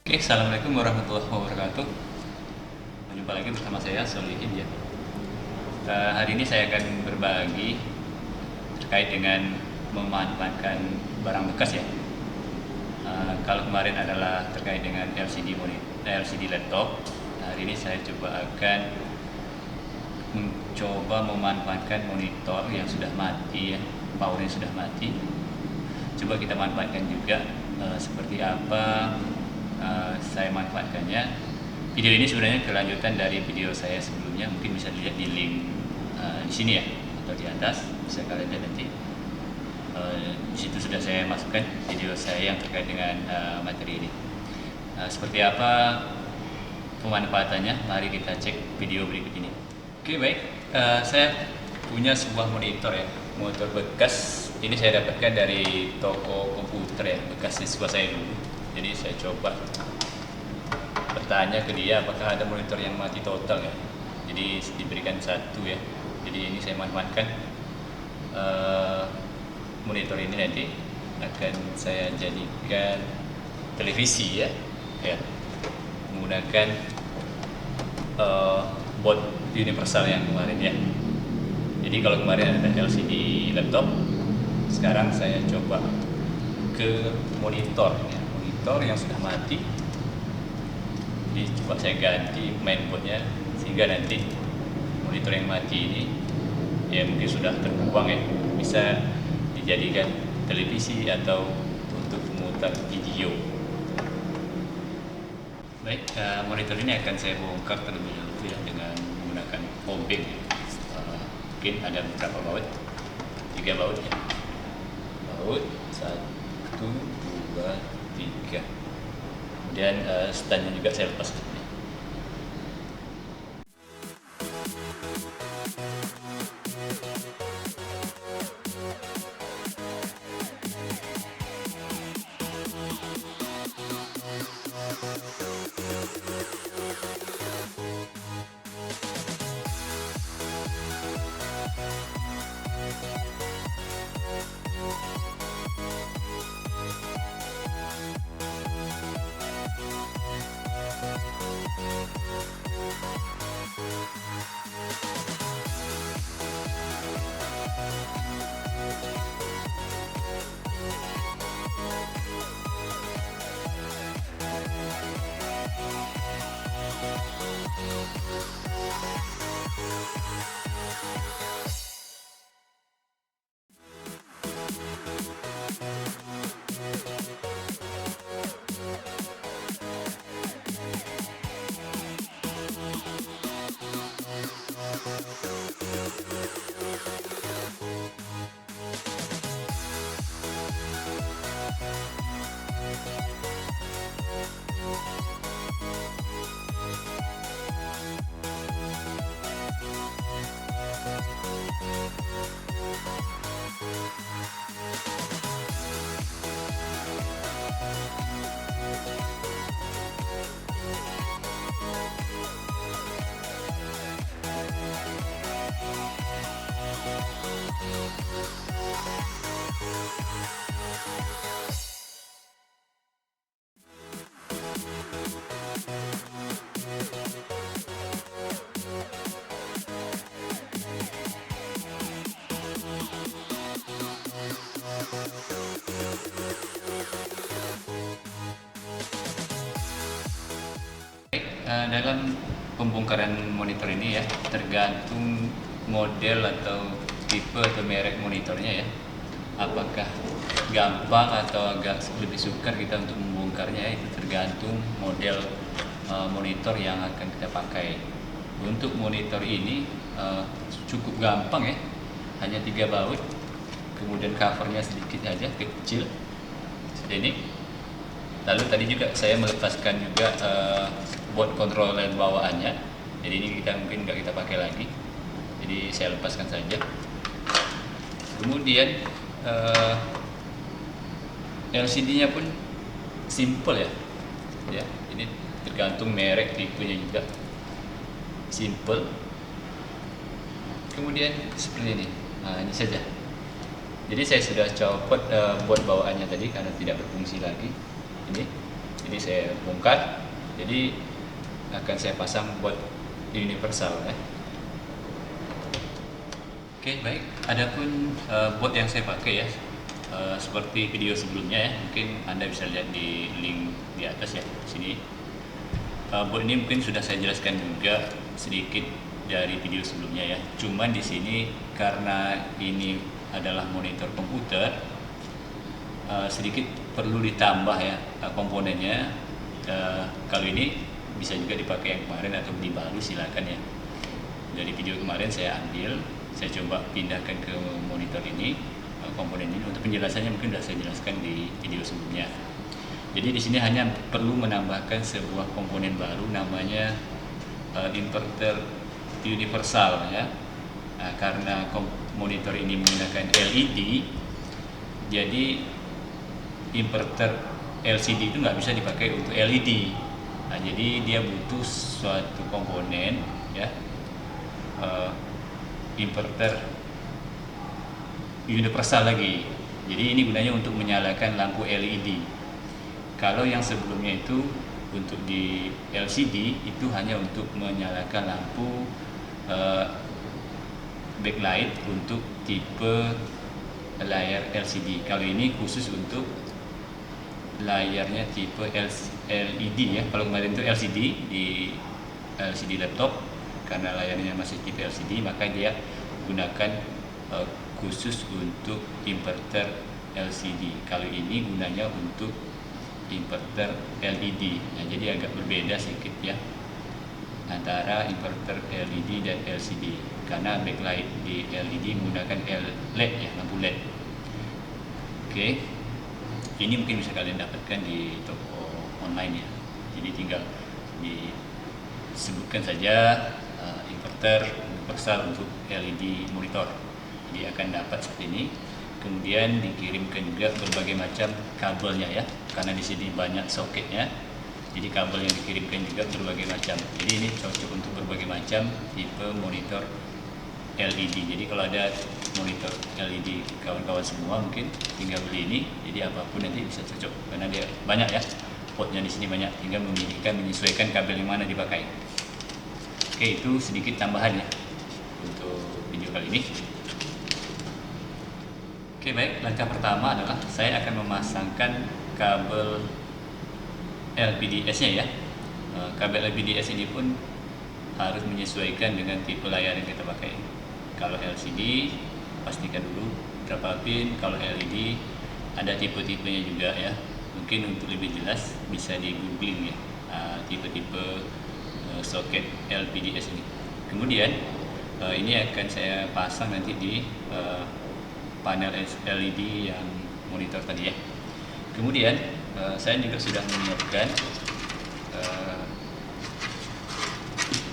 Oke, assalamualaikum warahmatullahi wabarakatuh. Berjumpa lagi bersama saya Solihin ya. Hari ini saya akan berbagi terkait dengan memanfaatkan barang bekas ya. Kalau kemarin adalah terkait dengan LCD laptop, hari ini saya coba akan mencoba memanfaatkan monitor yang sudah mati ya, powernya sudah mati. Coba kita manfaatkan juga seperti apa saya manfaatkannya. Video ini sebenarnya kelanjutan dari video saya sebelumnya, mungkin bisa dilihat di link di sini ya, atau di atas bisa kalian lihat nanti. Di situ sudah saya masukkan video saya yang terkait dengan materi ini. Seperti apa pemanfaatannya? Mari kita cek video berikut ini. Oke baik, saya punya sebuah monitor ya, monitor bekas. Ini saya dapatkan dari toko komputer ya, bekas siswa saya dulu. Jadi saya coba bertanya ke dia apakah ada monitor yang mati total ya. Jadi diberikan satu ya. Jadi ini saya manfaatkan monitor ini nanti akan saya jadikan televisi ya, menggunakan board universal yang kemarin ya. Jadi kalau kemarin ada LCD laptop, sekarang saya coba ke monitor ya. Monitor yang sudah mati, jadi coba saya ganti mainboardnya sehingga nanti monitor yang mati ini ya mungkin sudah terbuang ya, bisa dijadikan televisi atau untuk memutar video. Baik, monitor ini akan saya bongkar terlebih dahulu ya dengan menggunakan obeng ya. Mungkin ada beberapa baut, 3 baut ya, baut 1, 2, 3. Kemudian standnya juga saya lepas. Dalam pembongkaran monitor ini ya, tergantung model atau tipe atau merek monitornya ya. Apakah gampang atau agak lebih sukar kita untuk membongkarnya, itu tergantung model monitor yang akan kita pakai. Untuk monitor ini cukup gampang ya, hanya 3 baut, kemudian covernya sedikit aja, kecil seperti ini. Lalu tadi juga saya melepaskan juga board controller bawaannya, jadi ini kita mungkin nggak kita pakai lagi, jadi saya lepaskan saja. Kemudian LCD-nya pun simple ya, ini tergantung merek tipenya juga, simple. Kemudian seperti ini, nah ini saja. Jadi saya sudah copot board bawaannya tadi karena tidak berfungsi lagi. Ini Ini saya bongkar, jadi akan saya pasang board universal ya. Oke, baik. Adapun board yang saya pakai ya, seperti video sebelumnya ya, mungkin Anda bisa lihat di link di atas ya, sini. Board ini mungkin sudah saya jelaskan juga sedikit dari video sebelumnya ya. Cuman di sini karena ini adalah monitor komputer, sedikit perlu ditambah ya komponennya. Kalau ini bisa juga dipakai yang kemarin atau beli baru, silakan ya. Dari video kemarin saya ambil, saya coba pindahkan ke monitor ini, komponen ini. Untuk penjelasannya mungkin sudah saya jelaskan di video sebelumnya. Jadi di sini hanya perlu menambahkan sebuah komponen baru, namanya inverter universal ya. Karena monitor ini menggunakan LED, jadi inverter LCD itu nggak bisa dipakai untuk LED. Jadi dia butuh suatu komponen ya, inverter universal lagi. Jadi ini gunanya untuk menyalakan lampu LED. Kalau yang sebelumnya itu untuk di LCD itu hanya untuk menyalakan lampu backlight untuk tipe layar LCD. Kalau ini khusus untuk layarnya tipe LED ya. Kalau kemarin itu LCD di LCD laptop, karena layarnya masih tipe LCD, maka dia gunakan khusus untuk inverter LCD. Kalau ini gunanya untuk inverter LED. Nah, jadi agak berbeda sedikit ya antara inverter LED dan LCD, karena backlight di LED menggunakan LED ya, lampu LED. Oke. Ini mungkin bisa kalian dapatkan di toko online ya. Jadi tinggal disebutkan saja inverter universal untuk LED monitor. Jadi akan dapat seperti ini. Kemudian dikirimkan juga berbagai macam kabelnya ya, karena di sini banyak soketnya. Jadi kabel yang dikirimkan juga berbagai macam. Jadi ini cocok untuk berbagai macam tipe monitor LED. Jadi kalau ada monitor LED kawan-kawan semua mungkin tinggal beli ini. Jadi apapun nanti bisa cocok, karena dia banyak ya, portnya di sini banyak. Tinggal memilihkan, menyesuaikan kabel yang mana dipakai. Oke, itu sedikit tambahan ya untuk video kali ini. Oke, baik. Langkah pertama adalah saya akan memasangkan kabel LPDS-nya ya. Kabel LPDS ini pun harus menyesuaikan dengan tipe layar yang kita pakai. Kalau LCD pastikan dulu berapa pin. Kalau LED ada tipe-tipenya juga ya. Mungkin untuk lebih jelas bisa di googling ya, tipe-tipe soket LPDS ini. Kemudian ini akan saya pasang nanti di panel LED yang monitor tadi ya. Kemudian saya juga sudah menyiapkan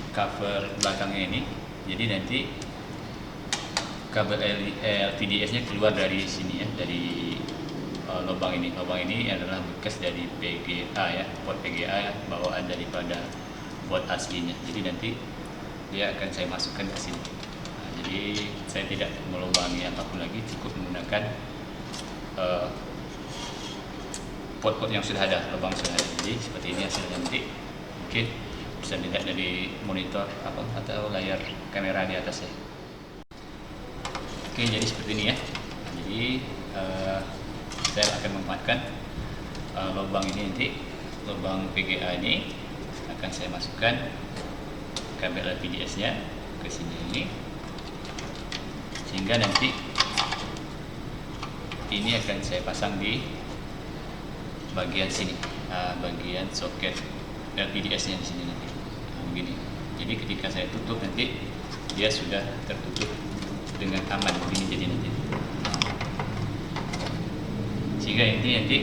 cover belakangnya ini. Jadi nanti kabel LPDS-nya keluar dari sini ya, dari lubang ini. Lubang ini adalah bekas dari PGA ya, port PGA ya, bawaan daripada board aslinya. Jadi nanti dia akan saya masukkan ke sini. Jadi saya tidak melubangi apapun lagi, cukup menggunakan pot-pot yang sudah ada, lubang sudah ada. Jadi seperti ini hasilnya nanti. Mungkin bisa dilihat dari monitor atau layar kamera di atas ya. Oke, jadi seperti ini ya. Jadi saya akan memanfaatkan lubang ini nanti, lubang PGA ini akan saya masukkan kabel LPDS-nya ke sini ini. Sehingga nanti ini akan saya pasang di bagian sini, bagian soket LPDS-nya di sini nanti. Begini. Jadi ketika saya tutup nanti dia sudah tertutup dengan aman. Begini jadi nanti. Sehingga ini nanti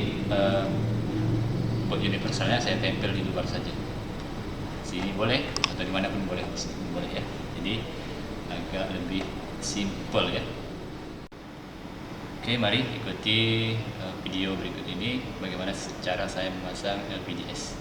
board universalnya saya tempel di luar saja. Sini boleh atau dimanapun boleh, di sini boleh ya. Jadi agak lebih simple ya. Oke, mari ikuti video berikut ini bagaimana cara saya memasang LPDS.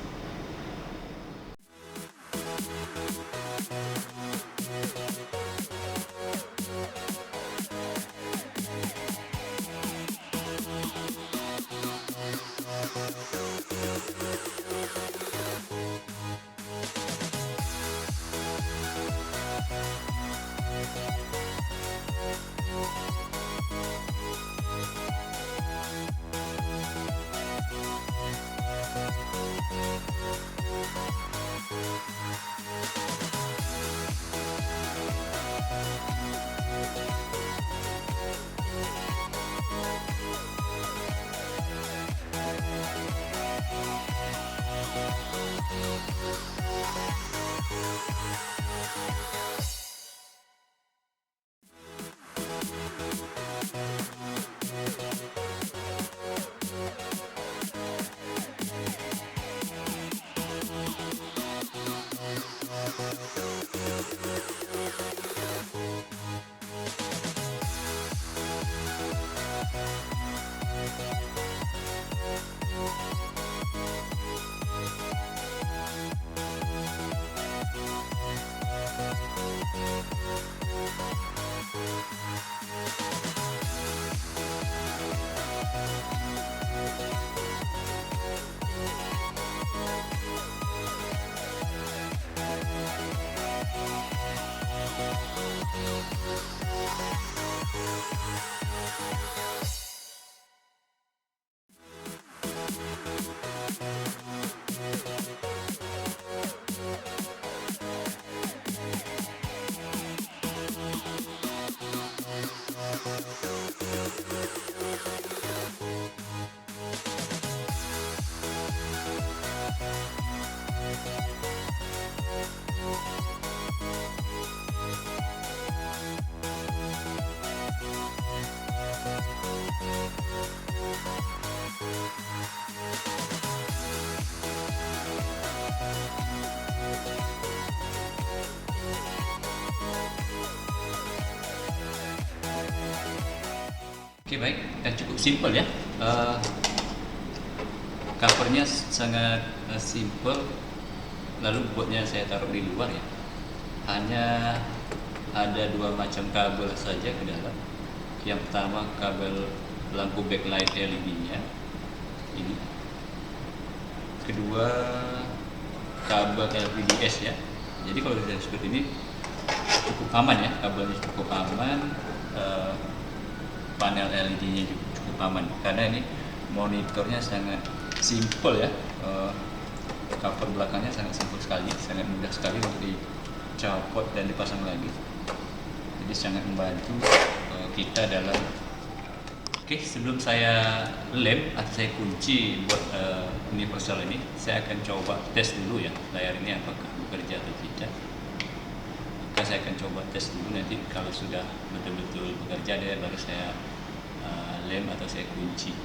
Oke baik, cukup simpel ya. Covernya sangat simple, lalu buatnya saya taruh di luar ya. Hanya ada dua macam kabel saja ke dalam. Yang pertama kabel lampu backlight LED-nya ini. Kedua kabel LVDS ya. Jadi kalau sudah seperti ini cukup aman ya, kabelnya cukup aman, panel LED-nya juga cukup aman karena ini monitornya sangat simple ya. Cover belakangnya sangat simpel sekali, sangat mudah sekali untuk dicopot dan dipasang lagi. Jadi sangat membantu kita dalam. Oke, sebelum saya lem atau saya kunci buat universal ini, saya akan coba tes dulu ya layar ini apakah bekerja atau tidak. Maka saya akan coba tes dulu, nanti kalau sudah betul-betul bekerja dia baru saya lem atau saya kunci.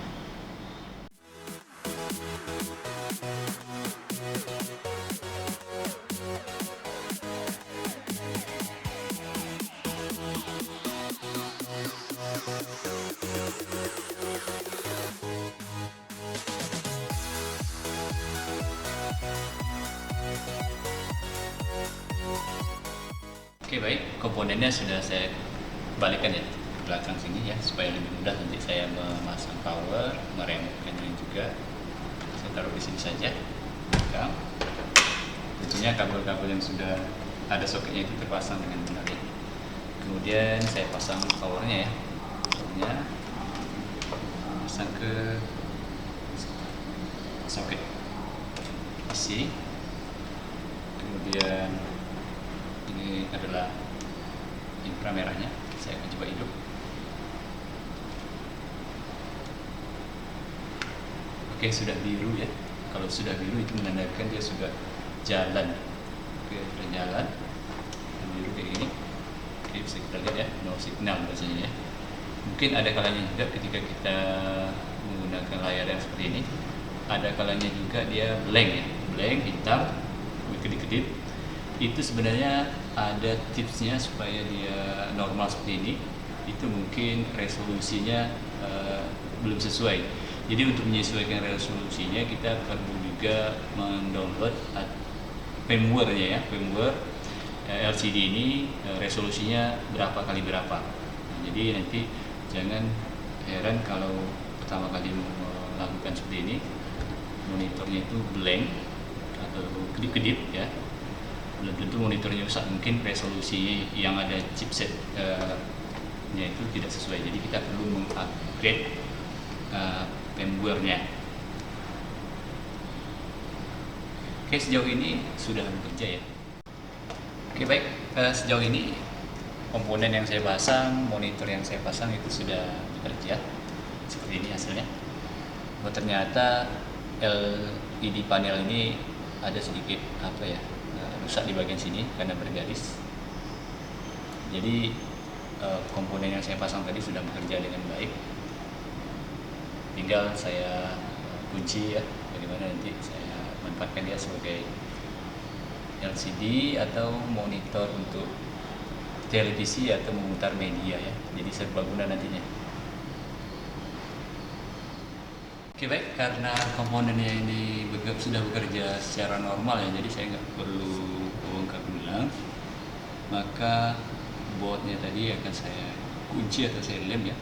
Oke baik, komponennya sudah saya balikkan ya ke belakang sini ya supaya lebih mudah nanti saya memasang power, meremotkannya juga. Saya taruh di sini saja. Belakang. Tentunya kabel-kabel yang sudah ada soketnya itu terpasang dengan benar ya. Kemudian saya pasang powernya ya. Powernya pasang ke soket isi. Kemudian ini adalah inframerahnya, saya akan coba hidup. Oke, sudah biru ya. Kalau sudah biru itu menandakan dia sudah jalan. Oke, sudah jalan. Dan biru kayak gini. Oke, bisa kita lihat ya, no signal biasanya ya. Mungkin ada kalanya juga ketika kita menggunakan layar yang seperti ini, ada kalanya juga dia blank ya, blank hitam, berkedip-kedip. Itu sebenarnya ada tipsnya supaya dia normal seperti ini. Itu mungkin resolusinya belum sesuai. Jadi untuk menyesuaikan resolusinya kita perlu juga mendownload firmware-nya ya, firmware LCD ini resolusinya berapa kali berapa. Nah, jadi nanti jangan heran kalau pertama kali melakukan seperti ini monitornya itu blank atau kedip-kedip ya. Belum tentu monitornya rusak, mungkin resolusi yang ada chipset-nya itu tidak sesuai. Jadi kita perlu mengupgrade firmware-nya. Oke, sejauh ini sudah bekerja ya. Oke baik, sejauh ini komponen yang saya pasang, monitor yang saya pasang itu sudah bekerja. Seperti ini hasilnya. Oh, ternyata LED panel ini ada sedikit rusak di bagian sini karena bergaris. Jadi komponen yang saya pasang tadi sudah bekerja dengan baik. Tinggal saya kunci ya, bagaimana nanti saya manfaatkan dia sebagai LCD atau monitor untuk televisi atau memutar media ya. Jadi serbaguna nantinya. Oke baik, karena komponennya ini sudah bekerja secara normal ya, jadi saya nggak perlu bongkar ulang. Maka boardnya tadi akan saya kunci atau saya lem ya.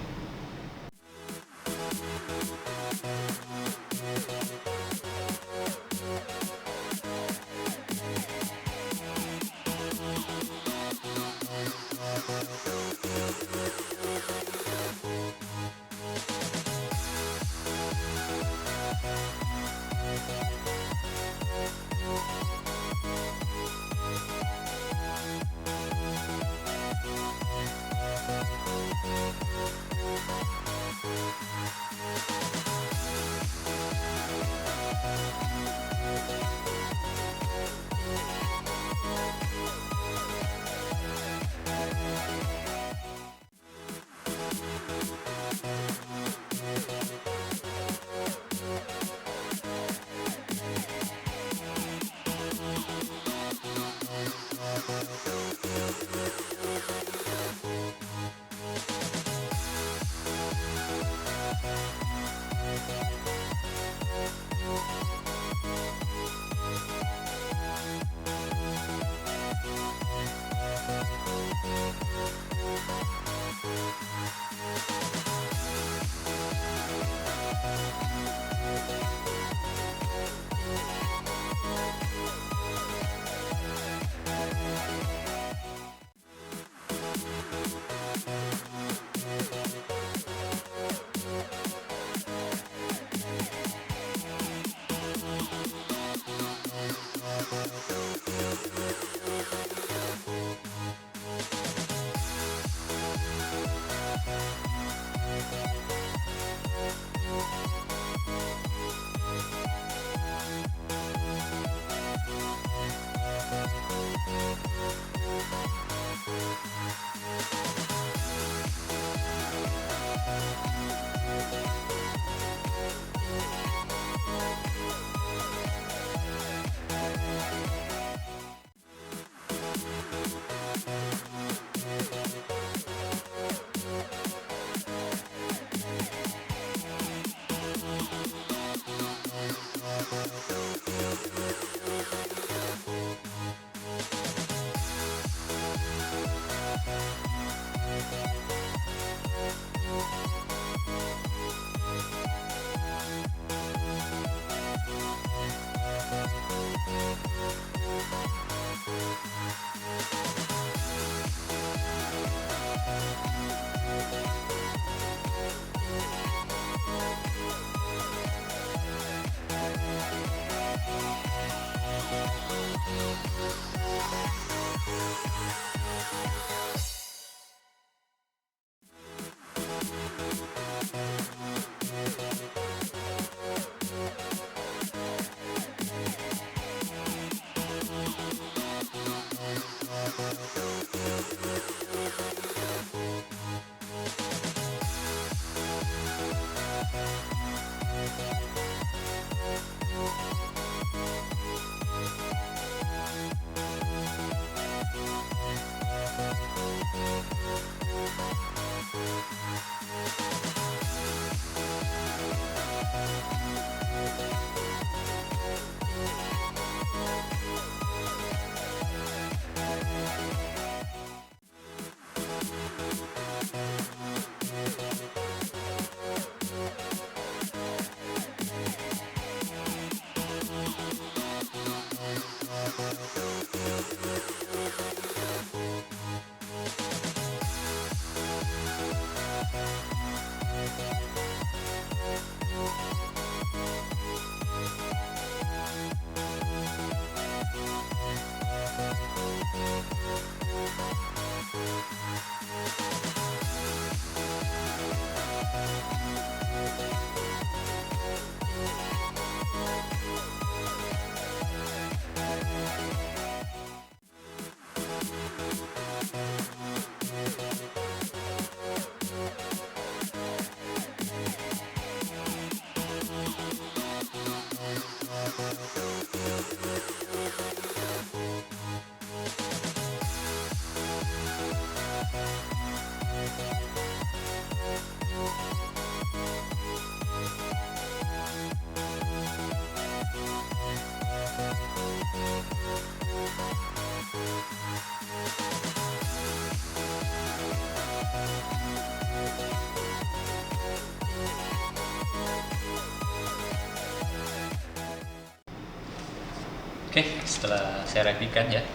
Oke, setelah saya rapikan ya,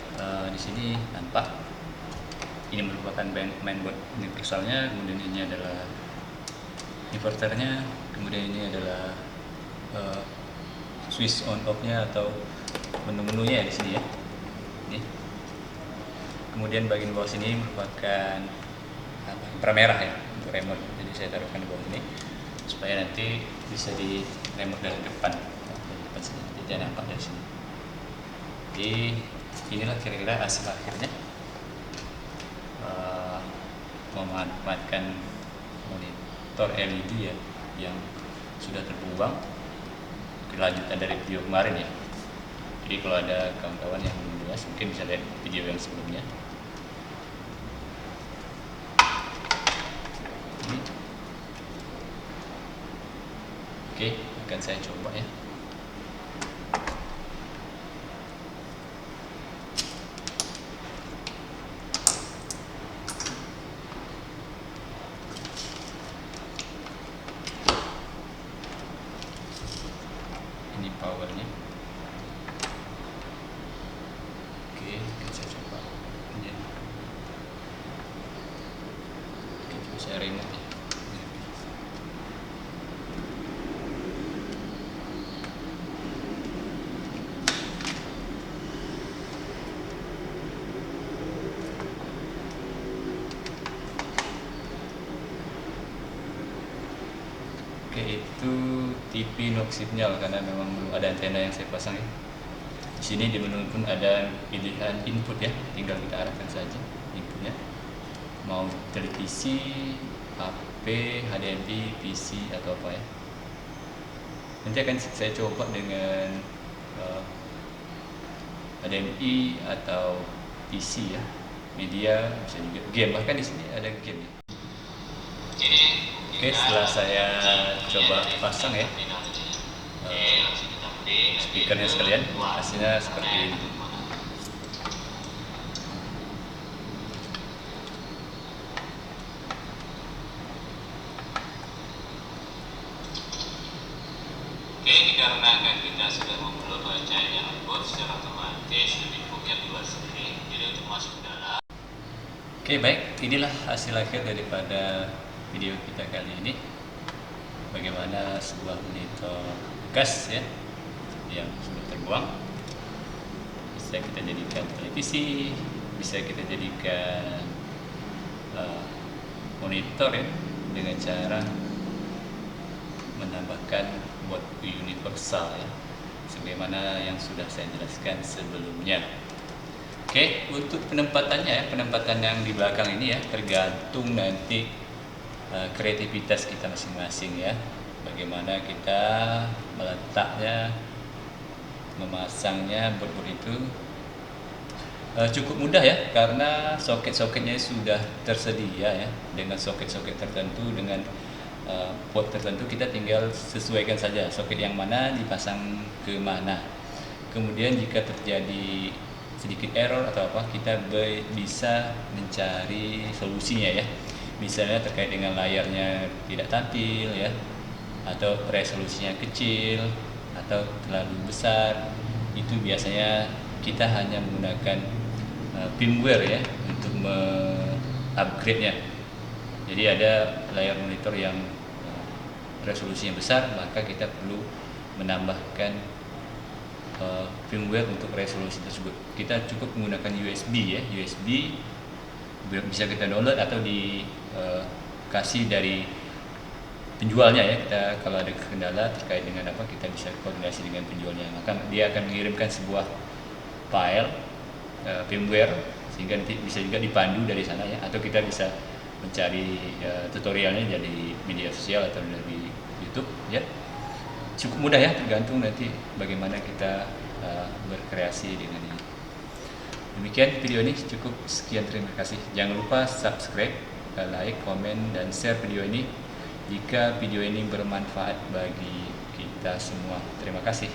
di sini nampak ini merupakan mainboard universalnya, kemudian ini adalah inverternya, kemudian ini adalah switch on off-nya atau menu-menunya di sini ya. Ini. Kemudian bagian bawah sini merupakan inframerah ya untuk remote. Jadi saya taruhkan di bawah sini supaya nanti bisa di remote dari depan. Dari depan sini. Jadi nampak dari sini. Jadi inilah kira-kira hasil akhirnya, memanfaatkan monitor LED ya yang sudah terbuang, kelanjutan dari video kemarin ya. Jadi kalau ada kawan-kawan yang belum jelas mungkin bisa lihat video yang sebelumnya. Oke, akan saya coba ya. Ini powernya. Oke, akan saya coba. Oke, coba saya remote ya. Oke, itu TV no signal karena memang belum ada antena yang saya pasang ya. Di sini di menu pun ada pilihan input ya, tinggal kita arahkan saja inputnya. Mau televisi, HP, HDMI, PC atau apa ya. Nanti akan saya coba dengan HDMI atau PC ya. Media bisa juga game, bahkan di sini ada game ya. Oke, setelah saya coba pasang ya speakernya sekalian, hasilnya seperti ini. Oke, dikarenakan kita sudah memperoleh cahaya output secara otomatis lebih punya keluar sendiri, jadi untuk masuk ke dalam. Oke, baik, inilah hasil akhir daripada video kita kali ini. Bagaimana sebuah monitor bekas ya yang sudah terbuang bisa kita jadikan televisi, bisa kita jadikan monitor ya dengan cara menambahkan buat universal ya, sebagaimana yang sudah saya jelaskan sebelumnya. Oke, untuk penempatannya ya, penempatan yang di belakang ini ya tergantung nanti kreativitas kita masing-masing ya, bagaimana kita meletaknya, memasangnya. Board itu cukup mudah ya karena soket-soketnya sudah tersedia ya, dengan soket-soket tertentu, dengan port tertentu. Kita tinggal sesuaikan saja soket yang mana dipasang ke mana. Kemudian jika terjadi sedikit error atau apa, kita bisa mencari solusinya ya. Misalnya terkait dengan layarnya tidak tampil ya, atau resolusinya kecil atau terlalu besar, itu biasanya kita hanya menggunakan firmware ya untuk upgrade-nya. Jadi ada layar monitor yang resolusinya besar, maka kita perlu menambahkan firmware untuk resolusi tersebut. Kita cukup menggunakan USB ya, USB bisa kita download atau dikasih dari penjualnya ya. Kita kalau ada kendala terkait dengan apa, kita bisa koordinasi dengan penjualnya, maka dia akan mengirimkan sebuah file firmware sehingga nanti bisa juga dipandu dari sana ya, atau kita bisa mencari tutorialnya dari media sosial atau dari YouTube ya. Cukup mudah ya, tergantung nanti bagaimana kita berkreasi dengan ini. Demikian video ini, cukup sekian, terima kasih. Jangan lupa subscribe, like, komen, dan share video ini jika video ini bermanfaat bagi kita semua. Terima kasih.